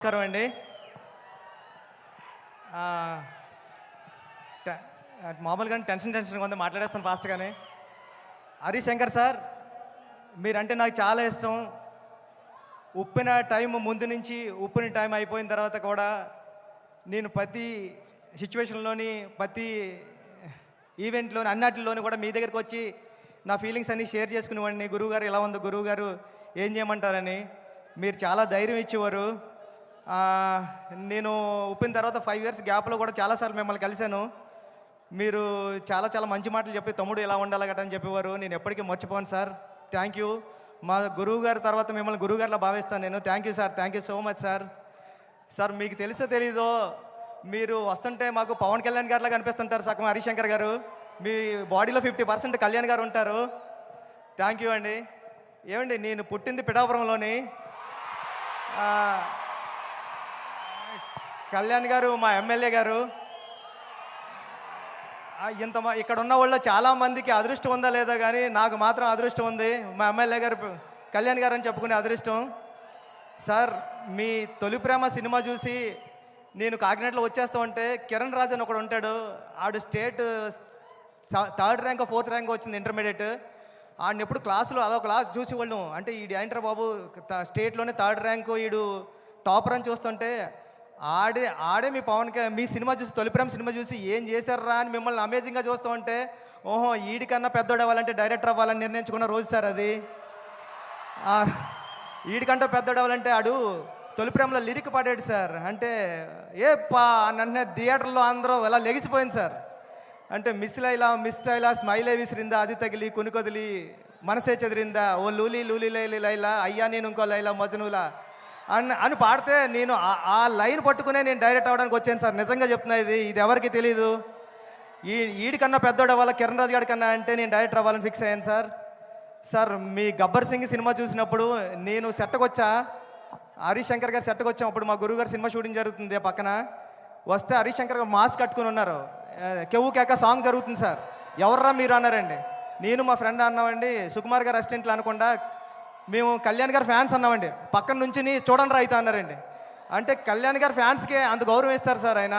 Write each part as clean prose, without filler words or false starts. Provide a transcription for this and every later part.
నమస్కారం అండి. మామూలుగానే టెన్షన్గా ఉంది, మాట్లాడేస్తాను ఫాస్ట్గానే. హరిశంకర్ సార్, మీరంటే నాకు చాలా ఇష్టం. ఉప్పిన టైం ముందు నుంచి ఉప్పిన టైం అయిపోయిన తర్వాత కూడా నేను ప్రతి సిచ్యువేషన్లోని ప్రతి ఈవెంట్లోని అన్నిటిలోని కూడా మీ దగ్గరికి వచ్చి నా ఫీలింగ్స్ అన్నీ షేర్ చేసుకునేవాడిని. గురువుగారు ఎలా ఉందో, గురువుగారు ఏం చేయమంటారని మీరు చాలా ధైర్యం ఇచ్చేవారు. నేను ఉప్పిన తర్వాత 5 years గ్యాప్లో కూడా చాలాసార్లు మిమ్మల్ని కలిశాను. మీరు చాలా చాలా మంచి మాటలు చెప్పి తమ్ముడు ఎలా ఉండాలి గట్రా అని చెప్పేవారు. నేను ఎప్పటికీ మర్చిపోను సార్. Thank you. మా గురువు గారి తర్వాత మిమ్మల్ని గురువుగారిలా భావిస్తాను నేను. Thank you sir, thank you so much sir. Sir మీకు తెలుసో తెలీదో, మీరు వస్తుంటే మాకు పవన్ కళ్యాణ్ గారిలా కనిపిస్తుంటారు సగం హరిశంకర్ గారు. మీ బాడీలో 50% కళ్యాణ్ గారు ఉంటారు. థ్యాంక్ యూ అండి. ఏమండి, నేను పుట్టింది పిఠాపురంలోని. కళ్యాణ్ గారు మా ఎమ్మెల్యే గారు. ఇక్కడ ఉన్న వాళ్ళు చాలామందికి అదృష్టం ఉందా లేదా కానీ నాకు మాత్రం అదృష్టం ఉంది. మా ఎమ్మెల్యే గారు కళ్యాణ్ గారు అని చెప్పుకునే అదృష్టం. సార్, మీ తొలి ప్రేమ సినిమా చూసి నేను కాకినాడలో వచ్చేస్తా ఉంటే కిరణ్ రాజ్ అని ఒకడు ఉంటాడు. ఆడు state 3rd rank 4th rank వచ్చింది ఇంటర్మీడియట్. ఆడిని ఎప్పుడు క్లాసులో అదొక క్లాస్ చూసి వాళ్ళు అంటే ఈడు ఏంటర్ బాబు స్టేట్లోనే 3rd ర్యాంకు, ఈడు టాపర్ అని చూస్తుంటే ఆడే మీ సినిమా చూసి తొలి ప్రేమ సినిమా చూసి ఏం చేశారా అని మిమ్మల్ని అమేజింగ్గా చూస్తూ ఉంటే, ఓహో ఈడికన్నా పెద్దోడు అవ్వాలంటే డైరెక్టర్ అవ్వాలని నిర్ణయించుకున్న రోజు సార్ అది. ఈడికంటే పెద్దోడు అవ్వాలంటే ఆడు తొలి ప్రేమలో లిరిక్ పాడాడు సార్. అంటే నన్ను థియేటర్లో అందరూ ఎలా లెగిసిపోయింది సార్. అంటే మిస్ లైలా స్మైలే విసిరిందా, అది తగిలి కొనుకొదిలి మనసే చెదిరిందా, ఓ లూలీ లూలీ లైలా అయ్యా నేను ఇంకో లైలా మజనూలా అని పాడితే నేను ఆ లైన్ పట్టుకునే నేను డైరెక్ట్ అవ్వడానికి వచ్చాను సార్. నిజంగా చెప్తున్నా, ఇది ఎవరికి తెలీదు. ఈడికన్నా పెద్దోడు అవ్వాలి కిరణ్ రాజు గారి కన్నా అంటే నేను డైరెక్టర్ అవ్వాలని ఫిక్స్ అయ్యాను సార్. సార్, మీ గబ్బర్ సింగ్ సినిమా చూసినప్పుడు నేను సెట్కి వచ్చా, హరిశంకర్ గారు సెట్కి వచ్చాం. అప్పుడు మా గురువు గారు సినిమా షూటింగ్ జరుగుతుంది పక్కన. వస్తే హరిశంకర్ గారు మాస్క్ కట్టుకుని ఉన్నారు. కెవ్వు కేక సాంగ్ జరుగుతుంది సార్. ఎవర్రా మీరు అన్నారండి. నేను మా ఫ్రెండ్ అన్నామండి, సుకుమార్ గారు అసిస్టెంట్లు అనకుండా మేము కళ్యాణ్ గారి ఫ్యాన్స్ అన్నామండి. పక్కన నుంచి చూడండి రా అయితే అన్నారండి. అంటే కళ్యాణ్ గారి ఫ్యాన్స్కి అంత గౌరవం ఇస్తారు సార్ ఆయన.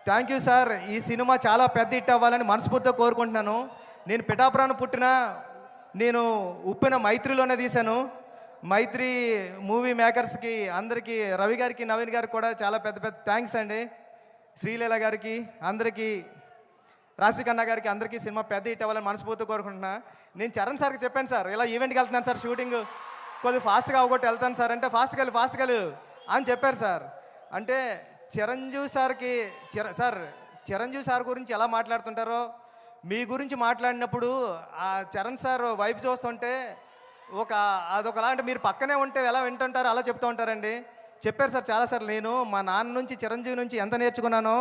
Thank you sir. ఈ సినిమా చాలా పెద్ద హిట్ అవ్వాలని మనస్ఫూర్తిగా కోరుకుంటున్నాను. నేను పిఠాపురాన్ని పుట్టిన నేను ఉప్పిన మైత్రిలోనే తీశాను. మైత్రి మూవీ మేకర్స్కి అందరికీ, రవి గారికి నవీన్ గారికి కూడా చాలా పెద్ద పెద్ద థ్యాంక్స్ అండి. శ్రీలీల గారికి, అందరికీ, రాశికన్నా గారికి, అందరికీ సినిమా పెద్ద హిట్ అవ్వాలని మనస్ఫూర్తిగా కోరుకుంటున్నా. నేను చరణ్ సార్కి చెప్పాను సార్, ఇలా ఈవెంట్కి వెళ్తున్నాను సార్, షూటింగ్ కొద్దిగా ఫాస్ట్గా అవగొట్టి వెళ్తాను సార్ అంటే ఫాస్ట్గా అని చెప్పారు సార్. అంటే చిరంజీవి సార్ గురించి ఎలా మాట్లాడుతుంటారో మీ గురించి మాట్లాడినప్పుడు ఆ చరణ్ సార్ వైపు చూస్తుంటే అదొకలా అంటే మీరు పక్కనే ఉంటే ఎలా వింటుంటారో అలా చెప్తూ ఉంటారండి. చెప్పారు సార్ చాలాసార్లు. నేను మా నాన్న నుంచి చిరంజీవి నుంచి ఎంత నేర్చుకున్నానో,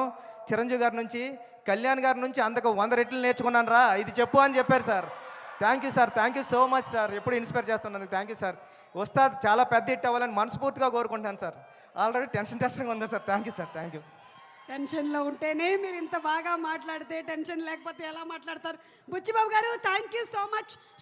చిరంజీవి గారి నుంచి కళ్యాణ్ గారి నుంచి అంతకు 100 రెట్లు నేర్చుకున్నాను రా, ఇది చెప్పు అని చెప్పారు sir. Thank you sir, thank you so much sir. ఎప్పుడు ఇన్స్పైర్ చేస్తున్నందుకు థ్యాంక్ యూ సార్. వస్తాది చాలా పెద్ద హిట్ అవ్వాలని మనస్ఫూర్తిగా కోరుకుంటాను సార్. ఆల్రెడీ టెన్షన్గా ఉంది sir. Thank you sir, thank you. టెన్షన్లో ఉంటేనే మీరు ఇంత బాగా మాట్లాడితే, టెన్షన్ లేకపోతే ఎలా మాట్లాడతారు? బుచ్చిబాబు గారు, థ్యాంక్ యూ సో మచ్.